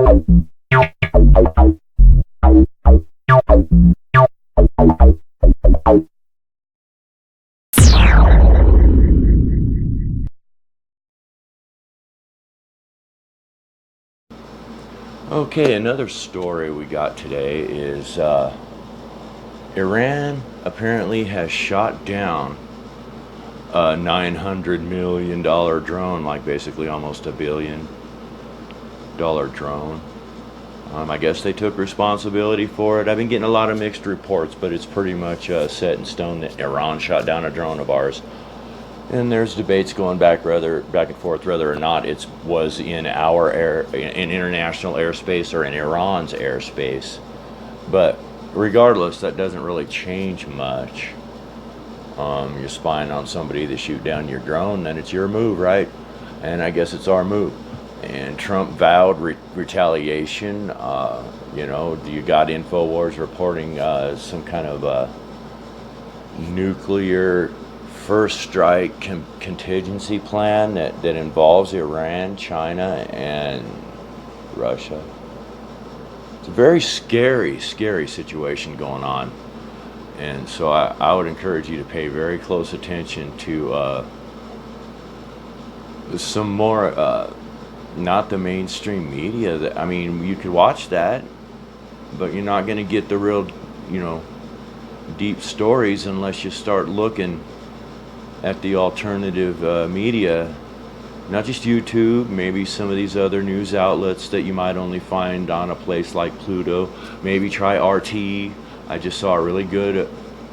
Okay, another story we got today is Iran apparently has shot down a $900 million drone, like basically almost $1 billion drone. I guess they took responsibility for it. I've been getting a lot of mixed reports, but it's pretty much set in stone that Iran shot down a drone of ours. And there's debates going back and forth whether or not it was in our in international airspace or in Iran's airspace. But regardless, that doesn't really change much. You're spying on somebody to shoot down your drone, then it's your move, right? And I guess it's our move. And Trump vowed retaliation. You got InfoWars reporting some kind of nuclear first strike contingency plan that involves Iran, China, and Russia. It's a very scary situation going on. And so I would encourage you to pay very close attention to some more, not the mainstream media. I mean, you could watch that, but you're not going to get the real, deep stories unless you start looking at the alternative media, not just YouTube, maybe some of these other news outlets that you might only find on a place like Pluto. Maybe try RT. I just saw a really good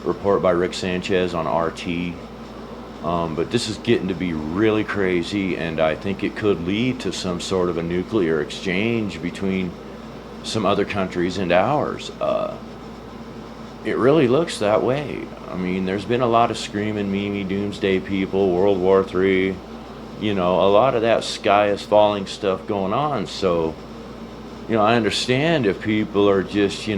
report by Rick Sanchez on RT. But this is getting to be really crazy, and I think it could lead to some sort of a nuclear exchange between some other countries and ours. It really looks that way. I mean, there's been a lot of screaming, meme, doomsday people, World War III, a lot of that sky is falling stuff going on. So, I understand if people are just,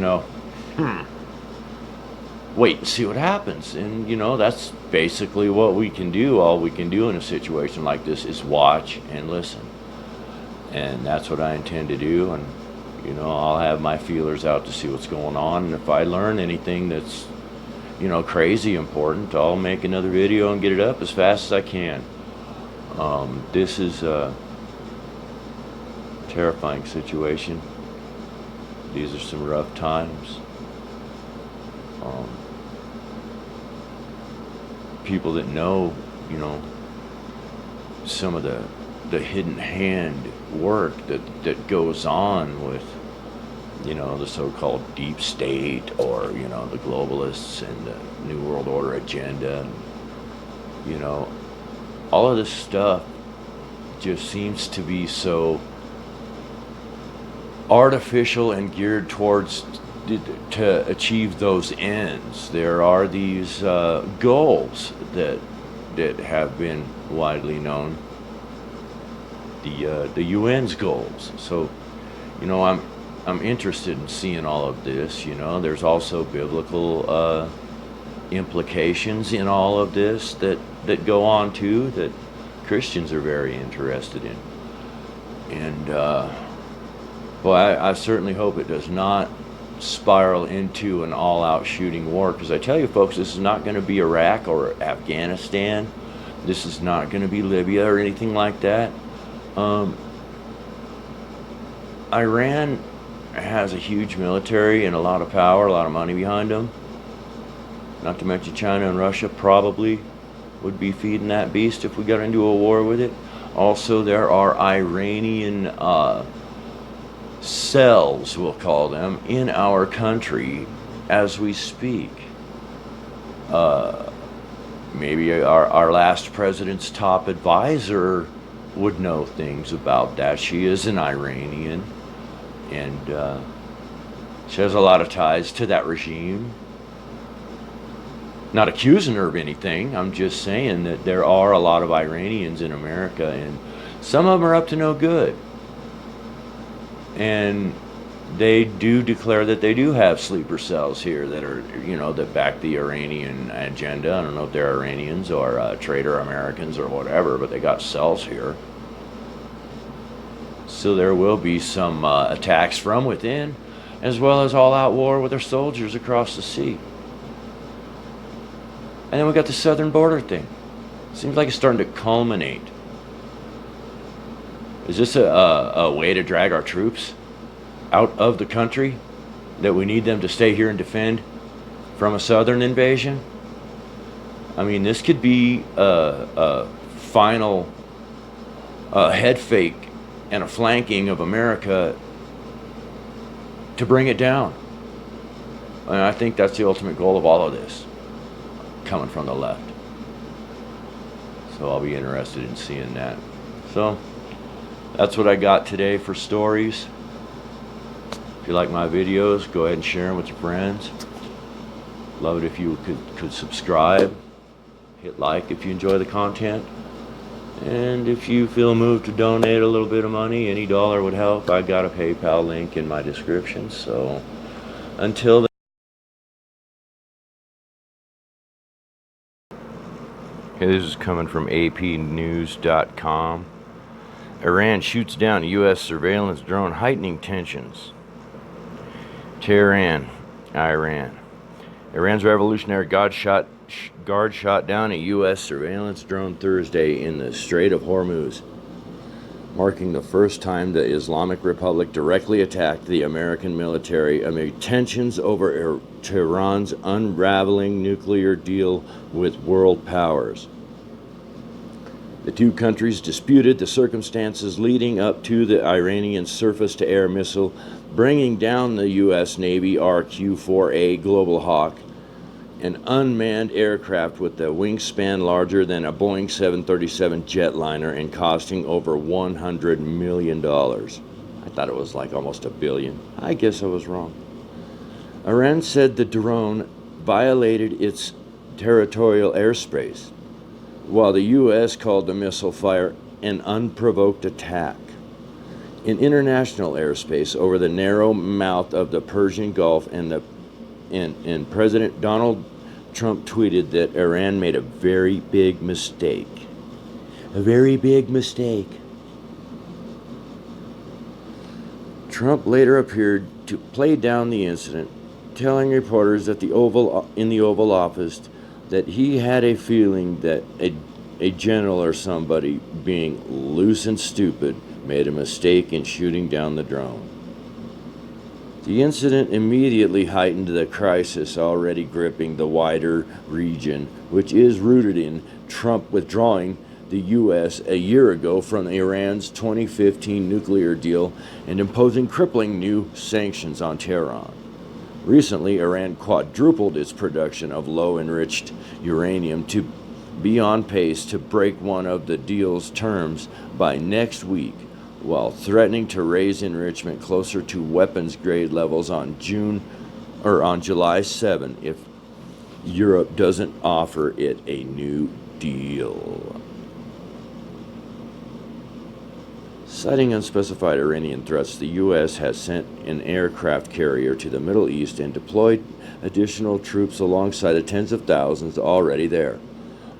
wait and see what happens. And, that's basically what we can do. All we can do in a situation like this is watch and listen. And that's what I intend to do. And, I'll have my feelers out to see what's going on. And if I learn anything that's, crazy important, I'll make another video and get it up as fast as I can. This is a terrifying situation. These are some rough times. People that know, some of the hidden hand work that goes on with, the so-called deep state, or, the globalists and the New World Order agenda. All of this stuff just seems to be so artificial and geared towards to achieve those ends. There are these goals that have been widely known, the UN's goals. So, I'm interested in seeing all of this. There's also biblical implications in all of this that go on too, that Christians are very interested in. And I certainly hope it does not spiral into an all-out shooting war, because I tell you folks, this is not going to be Iraq or Afghanistan. This is not going to be Libya or anything like that. Iran has a huge military and a lot of power, a lot of money behind them. Not to mention China and Russia probably would be feeding that beast if we got into a war with it. Also, there are Iranian cells, we'll call them, in our country as we speak. Maybe our last president's top advisor would know things about that. She is an Iranian, and she has a lot of ties to that regime. Not accusing her of anything, I'm just saying that there are a lot of Iranians in America, and some of them are up to no good. And they do declare that they do have sleeper cells here that are, that back the Iranian agenda. I don't know if they're Iranians or traitor Americans or whatever, but they got cells here. So there will be some attacks from within, as well as all-out war with our soldiers across the sea. And then we got the southern border thing. Seems like it's starting to culminate. Is this a way to drag our troops out of the country? That we need them to stay here and defend from a southern invasion? I mean, this could be a final head fake and a flanking of America to bring it down. And I think that's the ultimate goal of all of this, coming from the left. So I'll be interested in seeing that. So that's what I got today for stories. If you like my videos, go ahead and share them with your friends. Love it if you could subscribe. Hit like if you enjoy the content. And if you feel moved to donate a little bit of money, any dollar would help. I got a PayPal link in my description. So until then. Okay, this is coming from apnews.com. Iran shoots down U.S. surveillance drone, heightening tensions. Tehran, Iran. Iran's Revolutionary Guard shot down a U.S. surveillance drone Thursday in the Strait of Hormuz, marking the first time the Islamic Republic directly attacked the American military amid tensions over Tehran's unraveling nuclear deal with world powers. The two countries disputed the circumstances leading up to the Iranian surface-to-air missile bringing down the U.S. Navy RQ-4A Global Hawk, an unmanned aircraft with a wingspan larger than a Boeing 737 jetliner and costing over $100 million. I thought it was like almost $1 billion. I guess I was wrong. Iran said the drone violated its territorial airspace, while the U.S. called the missile fire an unprovoked attack. In international airspace over the narrow mouth of the Persian Gulf, and President Donald Trump tweeted that Iran made a very big mistake. A very big mistake. Trump later appeared to play down the incident, telling reporters in the Oval Office that he had a feeling that a general or somebody being loose and stupid made a mistake in shooting down the drone. The incident immediately heightened the crisis already gripping the wider region, which is rooted in Trump withdrawing the U.S. a year ago from Iran's 2015 nuclear deal and imposing crippling new sanctions on Tehran. Recently, Iran quadrupled its production of low-enriched uranium to be on pace to break one of the deal's terms by next week, while threatening to raise enrichment closer to weapons-grade levels on July 7 if Europe doesn't offer it a new deal. Citing unspecified Iranian threats, the U.S. has sent an aircraft carrier to the Middle East and deployed additional troops alongside the tens of thousands already there.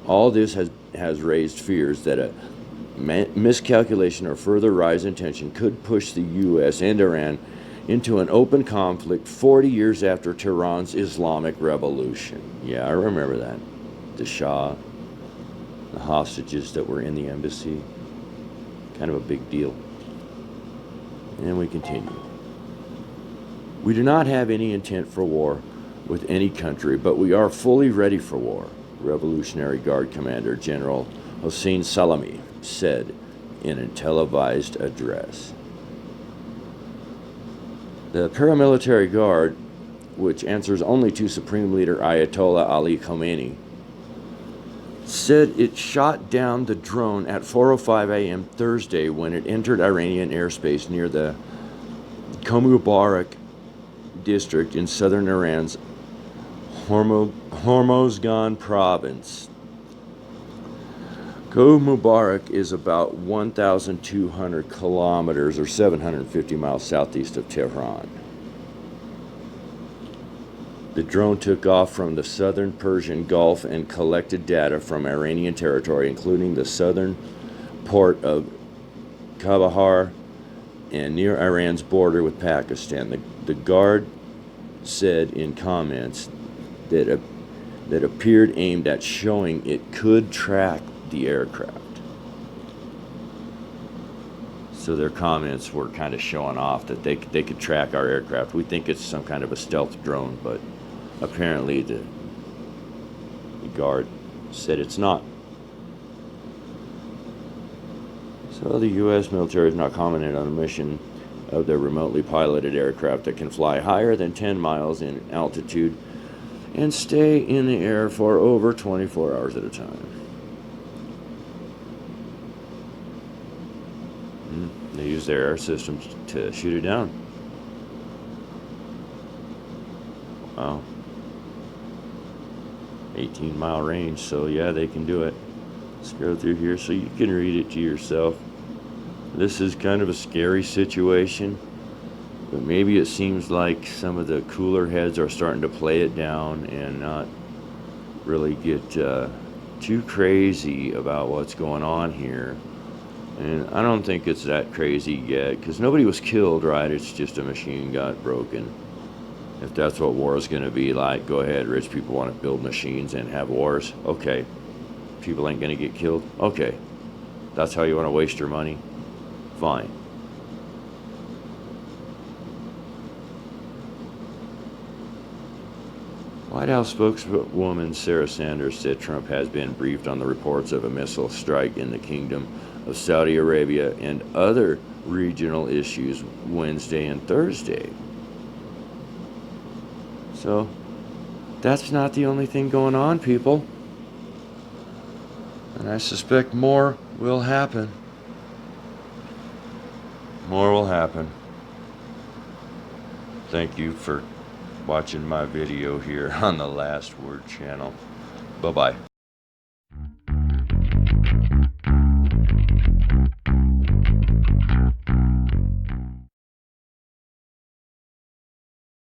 All this has raised fears that a miscalculation or further rise in tension could push the U.S. and Iran into an open conflict 40 years after Tehran's Islamic Revolution. Yeah, I remember that. The Shah, the hostages that were in the embassy. Kind of a big deal. And we continue. We do not have any intent for war with any country, but we are fully ready for war, Revolutionary Guard Commander General Hossein Salami said in a televised address. The paramilitary guard, which answers only to Supreme Leader Ayatollah Ali Khamenei, said it shot down the drone at 4:05 a.m. Thursday when it entered Iranian airspace near the Mubarak district in southern Iran's Hormozgan province. Mubarak is about 1,200 kilometers or 750 miles southeast of Tehran. The drone took off from the southern Persian Gulf and collected data from Iranian territory, including the southern port of Kandahar and near Iran's border with Pakistan. The guard said in comments that appeared aimed at showing it could track the aircraft. So their comments were kind of showing off that they could track our aircraft. We think it's some kind of a stealth drone, but apparently the guard said it's not. So the U.S. military has not commented on a mission of their remotely piloted aircraft that can fly higher than 10 miles in altitude and stay in the air for over 24 hours at a time. They use their air systems to shoot it down. Wow. 18-mile range, so yeah, they can do it. Let's go through here so you can read it to yourself. This is kind of a scary situation, but maybe it seems like some of the cooler heads are starting to play it down and not really get too crazy about what's going on here. And I don't think it's that crazy yet, because nobody was killed, right? It's just a machine got broken. If that's what war is going to be like, go ahead. Rich people want to build machines and have wars. Okay. People ain't going to get killed. Okay. That's how you want to waste your money? Fine. White House spokeswoman Sarah Sanders said Trump has been briefed on the reports of a missile strike in the Kingdom of Saudi Arabia and other regional issues Wednesday and Thursday. So, that's not the only thing going on, people. And I suspect more will happen. More will happen. Thank you for watching my video here on the Last Word channel. Bye-bye.